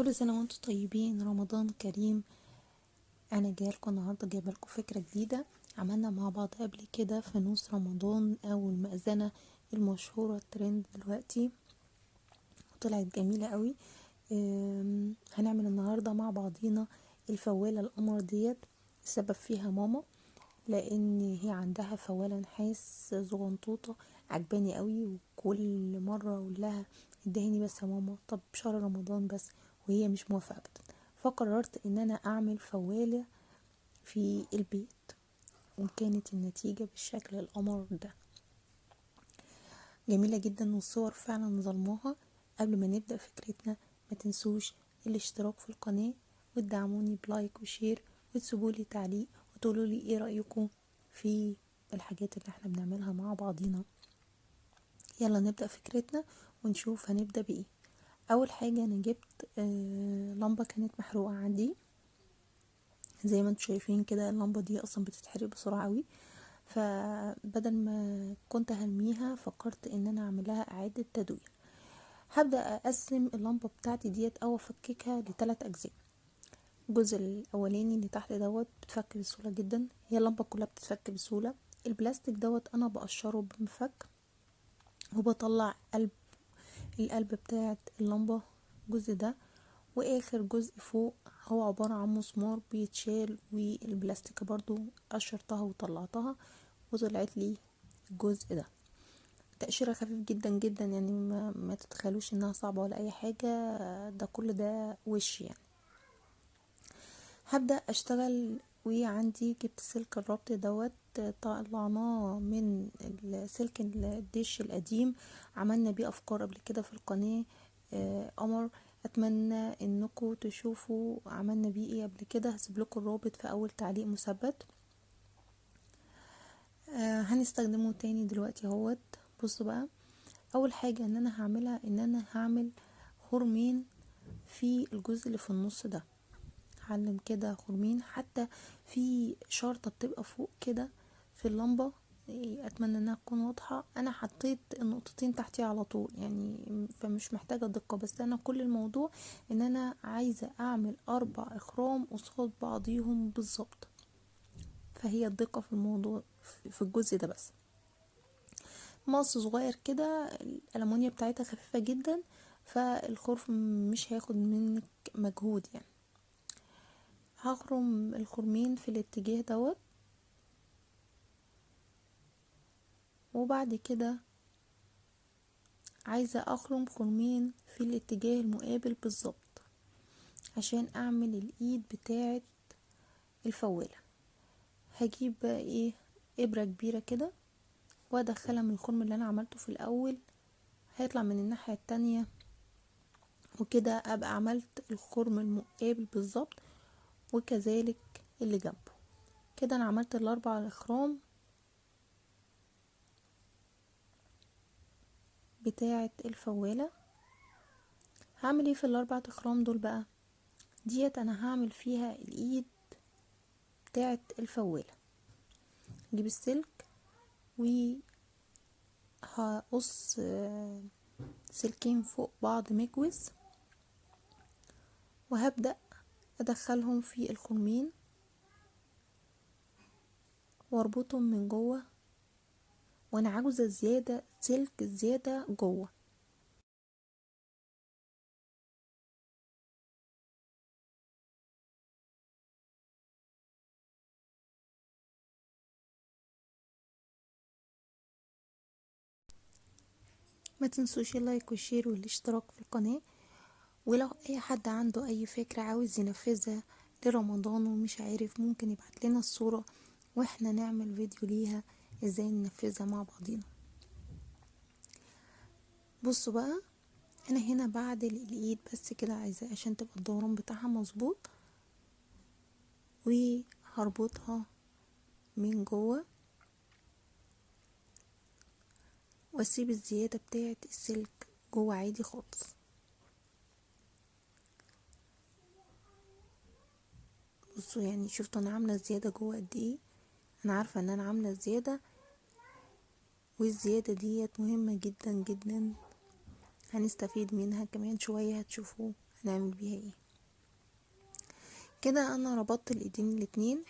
كل سنة وانتم طيبين، رمضان كريم. انا جايلكم النهاردة جايبالكم فكرة جديدة عملنا مع بعض قبل كده في نص رمضان او المأذنة المشهورة الترند دلوقتي، وطلعت جميلة قوي. هنعمل النهاردة مع بعضينا الفوالة القمر ديت. السبب فيها ماما، لان هي عندها فوالة نحاس زغنطوطة عجباني قوي، وكل مرة اقول لها ادهني بس يا ماما، طب شهر رمضان بس، وهي مش موافقة ابدا. فقررت ان انا اعمل فوالة في البيت، وكانت النتيجة بالشكل القمر ده، جميلة جدا والصور فعلا ظلموها. قبل ما نبدأ فكرتنا ما تنسوش الاشتراك في القناة، وتدعموني بلايك وشير، وتسيبولي تعليق وتقولولي ايه رأيكم في الحاجات اللي احنا بنعملها مع بعضينا. يلا نبدأ فكرتنا ونشوف هنبدأ بايه. اول حاجة انا جبت لمبة كانت محروقة عندي، زي ما انتم شايفين كده. اللمبة دي اصلا بتتحرق بسرعة قوي، فبدل ما كنت هرميها فكرت ان انا اعملها اعادة تدوير. هبدأ اقسم اللمبة بتاعتي ديت او افككها ل3 اجزاء. الجزء الاولاني اللي تحت دوت بتفك بسهولة جدا، هي اللمبة كلها بتتفك بسهولة. البلاستيك دوت انا بقشره بمفك، وبطلع القلب بتاعت اللمبة الجزء ده. واخر جزء فوق هو عبارة عن مسمار بيتشال، والبلاستيك برضو قشرتها وطلعتها وطلعت لي الجزء ده. تقشيرها خفيف جدا جدا، يعني ما تتخيلوش انها صعبة ولا اي حاجة، ده كل ده وش يعني. هبدأ اشتغل، وعندي جبت سلك الربط دوت، طلعناه من سلك الدش القديم، عملنا بيه افكار قبل كده في القناة. قمر، اتمنى انكم تشوفوا عملنا بيه ايه قبل كده. هسيب لكم الرابط في اول تعليق مثبت. هنستخدمه تاني دلوقتي اهوت. بصوا بقى، اول حاجة ان انا هعملها ان انا هعمل خرمين في الجزء اللي في النص ده. هعلم كده خرمين، حتى في شرطة بتبقى فوق كده في اللمبة، اتمنى انها تكون واضحة. انا حطيت النقطتين تحتي على طول يعني، فمش محتاجة دقة، بس انا كل الموضوع ان انا عايزة اعمل 4 اخرام قصاد بعضيهم بالظبط، فهي الدقة في الموضوع في الجزء ده بس. مقص صغير كده، الألمونيا بتاعتها خفيفة جدا، فالخرم مش هياخد منك مجهود يعني. هخرم الخرمين في الاتجاه دوت، وبعد كده عايزة اخرم خرمين في الاتجاه المقابل بالظبط عشان اعمل الايد بتاعة الفوالة. هجيب بقى ايه، ابرة كبيرة كده، وادخلها من الخرم اللي انا عملته في الاول، هيطلع من الناحية التانية، وكده ابقى عملت الخرم المقابل بالظبط، وكذلك اللي جنبه. كده انا عملت ال4 الاخرام بتاعة الفوالة. هعمل ايه في ال4 اخرام دول بقى؟ ديت انا هعمل فيها الايد بتاعة الفوالة. اجيب السلك وهقص سلكين فوق بعض مكوس، وهبدأ ادخلهم في الخرمين واربطهم من جوه، وانا عاوزة زيادة سلك زيادة جوه. ما تنسوش اللايك والشير والاشتراك في القناة. ولو اي حد عنده اي فكرة عاوز ينفذها لرمضان ومش عارف، ممكن يبعت لنا الصورة واحنا نعمل فيديو ليها ازاي ننفذها مع بعضينا. بصوا بقى، انا هنا بعدل الايد بس كده، عايزة عشان تبقى الدوران بتاعها مظبوط، وهربطها من جوه، واسيب الزيادة بتاعة السلك جوه عادي خالص. بصوا يعني، شفتوا انا عاملة الزيادة جوه قد ايه؟ انا عارفة ان انا عاملة الزيادة، والزيادة ديت مهمة جدا جدا، هنستفيد منها كمان شوية هتشوفوا هنعمل بيها ايه. كده انا ربطت الايدين الاتنين.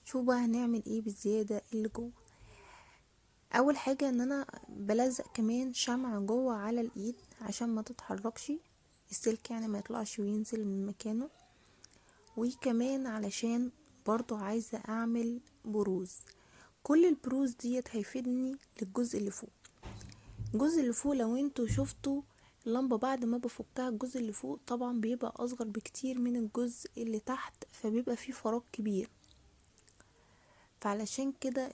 شوف بقى هنعمل ايه بالزيادة اللي جوه. اول حاجة ان انا بلزق كمان شمع جوه على الايد عشان ما تتحركش السلك، يعني ما يطلعش وينزل من مكانه. وكمان علشان برضو عايزة اعمل بروز. كل البروز ديت هيفيدني للجزء اللي فوق. الجزء اللي فوق لو انتوا شفتوا اللمبة بعد ما بفكها، الجزء اللي فوق طبعا بيبقى اصغر بكتير من الجزء اللي تحت، فبيبقى فيه فراغ كبير. فعلشان كده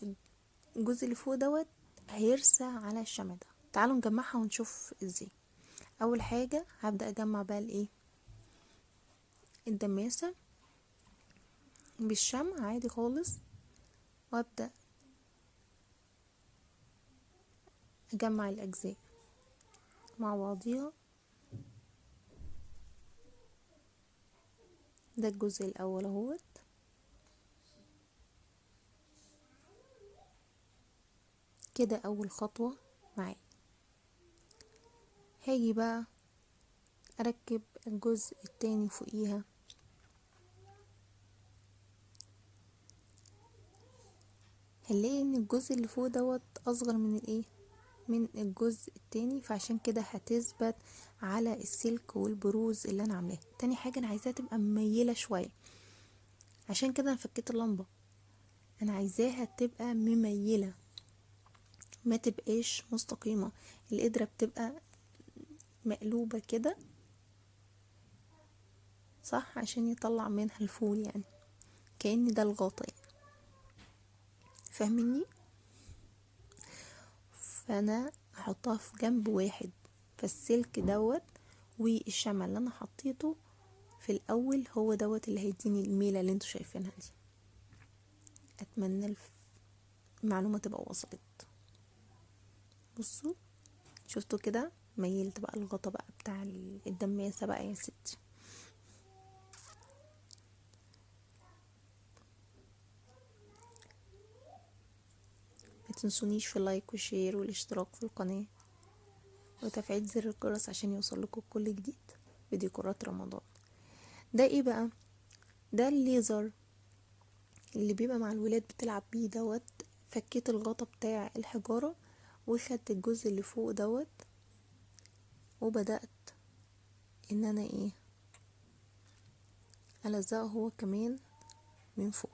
الجزء اللي فوق دوت هيرسى على الشمع ده. تعالوا نجمعها ونشوف ازاي. اول حاجة هبدأ اجمع بقى الايه، الدماسة بالشمع عادي خالص، وابدأ اجمع الاجزاء مع بعضيها. ده الجزء الاول اهوت. كده اول خطوة معايا. هاجي بقى اركب الجزء التاني فوقيها. هنلاقي ان الجزء اللي فوق دوت اصغر من الايه، من الجزء التاني، فعشان كده هتثبت على السلك والبروز اللي انا عاملاها. تاني حاجة انا عايزاها تبقى مميلة شوية، عشان كده انا فكيت اللمبة. انا عايزاها تبقى مميلة، ما تبقاش مستقيمة. القدرة بتبقى مقلوبة كده صح، عشان يطلع منها الفول، يعني كأن ده الغطا يعني. فاهميني؟ فانا هحطها في جنب واحد، فالسلك دوت والشمع اللي انا حطيته في الاول هو دوت اللي هيديني الميلة اللي انتوا شايفينها دي. اتمنى المعلومة تبقى وصلت. بصوا شفتوا كده، ميلت بقى الغطا بقى بتاع الدماسة بقى يا ستي. ما تنسونيش في اللايك والشير والاشتراك في القناة وتفعيل زر الجرس عشان يوصلكوا كل جديد في ديكورات رمضان. ده ايه بقى؟ ده الليزر اللي بيبقى مع الولاد بتلعب بيه دوت. فكيت الغطا بتاع الحجارة وخدت الجزء اللي فوق دوت، وبدأت ان انا ايه، ألزقه هو كمان من فوق.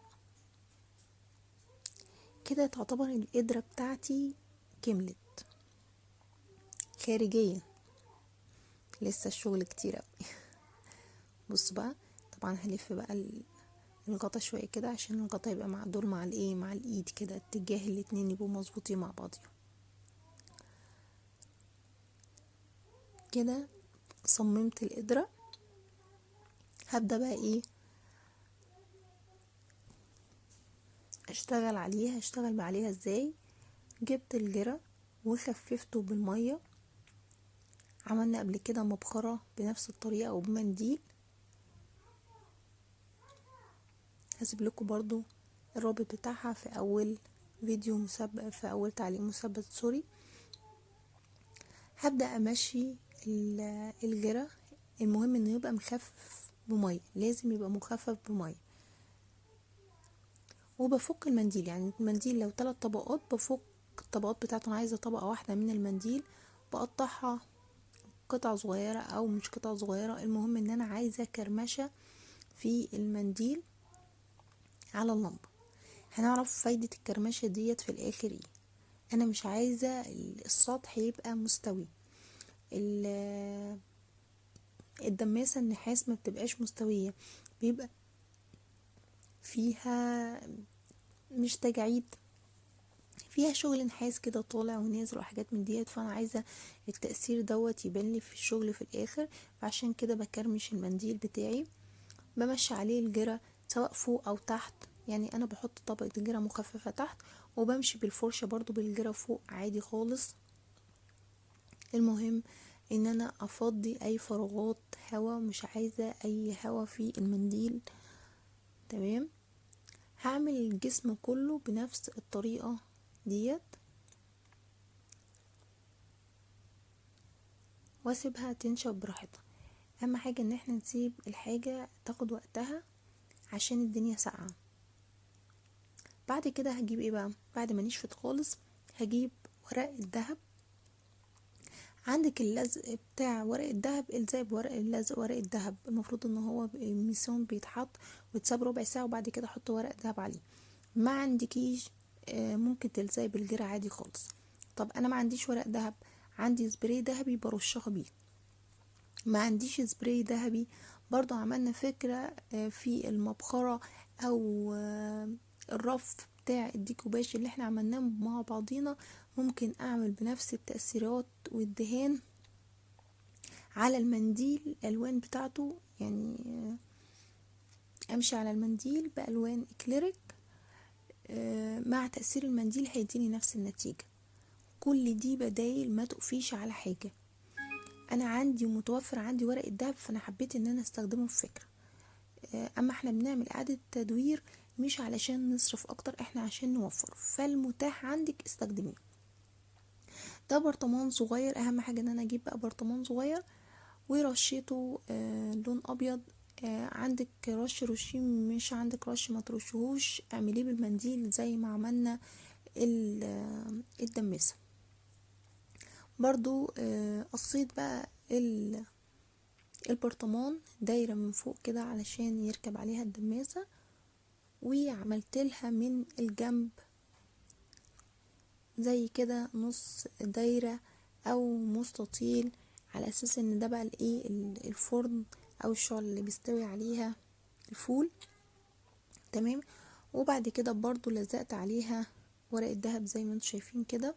كده تعتبر القدرة بتاعتي كملت خارجيا. لسه الشغل كتير اوي. بص بقى، طبعا هلف بقى الغطا شوية كده عشان الغطا يبقى معدول مع الايه، مع الايد كده، اتجاه الاتنين يبقوا مظبوطين مع بعضهم. كده صممت القدرة. هبدأ بقى ايه، اشتغل عليها. اشتغل عليها ازاي؟ جبت الجرة وخففته بالمية. عملنا قبل كده مبخرة بنفس الطريقة او بمنديل، هسيب لكم برضو الرابط بتاعها في اول فيديو مسبق، في اول تعليق مثبت سوري. هبدأ امشي الجرة. المهم انه يبقى مخفف بمية، لازم يبقى مخفف بمية. وبفك المنديل، يعني المنديل لو 3 طبقات بفك الطبقات بتاعته. انا عايزة طبقة واحدة من المنديل، بقطعها قطع صغيرة او مش قطع صغيرة. المهم ان انا عايزة كرمشة في المنديل على اللمبة. هنعرف فايدة الكرمشة ديت في الاخر ايه. انا مش عايزة السطح يبقى مستوي. الدماسة النحاس ما بتبقاش مستوية، بيبقى فيها مش تجاعيد، فيها شغل نحاس كده طالع ونازل وحاجات من ديت. فانا عايزة التأثير دوت يبان لي في الشغل في الاخر. فعشان كده بكرمش المنديل بتاعي، بمشي عليه الجرة سواء فوق او تحت. يعني انا بحط طبقة الجرة مخففة تحت، وبمشي بالفرشة برضو بالجرة فوق عادي خالص. المهم ان انا افضي اي فراغات هوا، مش عايزة اي هوا في المنديل. تمام. هعمل الجسم كله بنفس الطريقة ديت، واسيبها تنشف براحتها. اهم حاجة ان احنا نسيب الحاجة تاخد وقتها عشان الدنيا ساقعة. بعد كده هجيب ايه بقى؟ بعد ما نشفت خالص هجيب ورق الدهب. عندك اللزق بتاع ورق الدهب، الزق بورق اللزق ورق الدهب، المفروض ان هو ميسون بيتحط ويتساب ربع ساعة وبعد كده احط ورق دهب عليه. ما عندكيش ممكن تلزقي بالجرة عادي خالص. طب انا ما عنديش ورق دهب، عندي سبراي دهبي برشها بيه. ما عنديش سبراي ذهبي، برضو عملنا فكرة في المبخرة او الرف بتاع الديكوباج اللي احنا عملناه مع بعضينا. ممكن اعمل بنفس التأثيرات والدهان على المنديل، الالوان بتاعته يعني امشي على المنديل بالوان اكليريك مع تأثير المنديل هيديني نفس النتيجة. كل دي بدايل ما تقفيش على حاجة. انا عندي متوفر عندي ورق الدهب، فانا حبيت ان انا استخدمه في فكرة. اما احنا بنعمل اعادة تدوير مش علشان نصرف اكتر، احنا عشان نوفر، فالمتاح عندك استخدميه. ده برطمان صغير، اهم حاجة ان انا اجيب بقى برطمان صغير ورشيته لون ابيض. عندك رش رشيه، مش عندك رش ما ترشهوش، اعمليه بالمنديل زي ما عملنا الدماسة. برضو قصيت بقى البرطمان دايرة من فوق كده علشان يركب عليها الدماسة، وعملت لها من الجنب زي كده نص دايرة او مستطيل، على اساس ان ده بقى الايه الفرن او الشعلة اللي بيستوي عليها الفول. تمام. وبعد كده برضو لزقت عليها ورق الدهب زي ما انتم شايفين كده.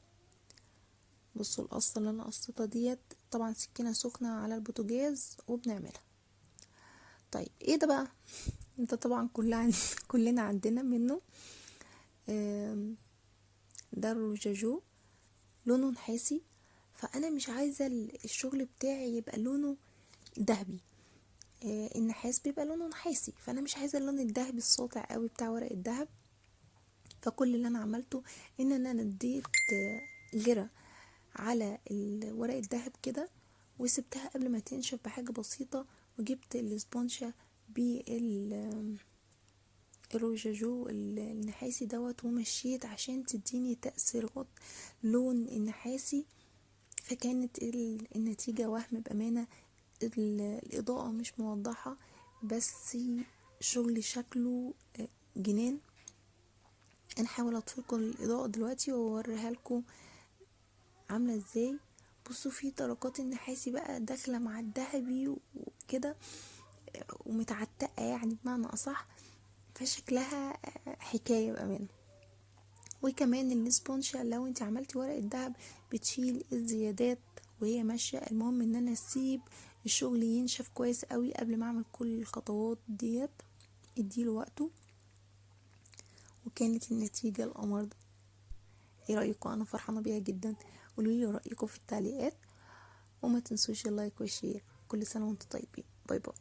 بصوا القصة اللي انا قصيتها ديت، طبعا سكينة سخنة على البوتاجاز وبنعملها. طيب ايه ده بقى؟ ده طبعا كلنا عندنا منه. ده الرجاجو، لونه نحاسي، فانا مش عايزة الشغل بتاعي يبقى لونه ذهبي. النحاس بيبقى لونه نحاسي، فانا مش عايزة اللون الذهبي الساطع قوي بتاع ورق الذهب. فكل اللي انا عملته ان انا نديت جرة على ورق الذهب كده، وسبتها قبل ما تنشف بحاجة بسيطة، وجبت الاسبونشة الرجاجو النحاسي دوت، ومشيت عشان تديني تأثيرات لون النحاسي. فكانت النتيجة وهم بأمانة. الإضاءة مش موضحة، بس شغل شكله جنان. انا هحاول اطفيلكم الاضاءة دلوقتي واوريها لكم عاملة ازاي. بصوا في درجات النحاسي بقى داخلة مع الذهبي وكده، ومتعتقة يعني بمعنى اصح، فشكلها حكاية بأمانة. وكمان الاسبونشا لو انت عملتي ورق الدهب بتشيل الزيادات وهي ماشية. المهم ان انا اسيب الشغل ينشف كويس قوي قبل ما اعمل كل الخطوات ديت، اديله وقته. وكانت النتيجة القمر ده. ايه رأيكم؟ انا فرحانة بيها جدا. قولولي رأيكم في التعليقات، وما تنسوش اللايك والشير. كل سنة وانتم طيبين. باي باي.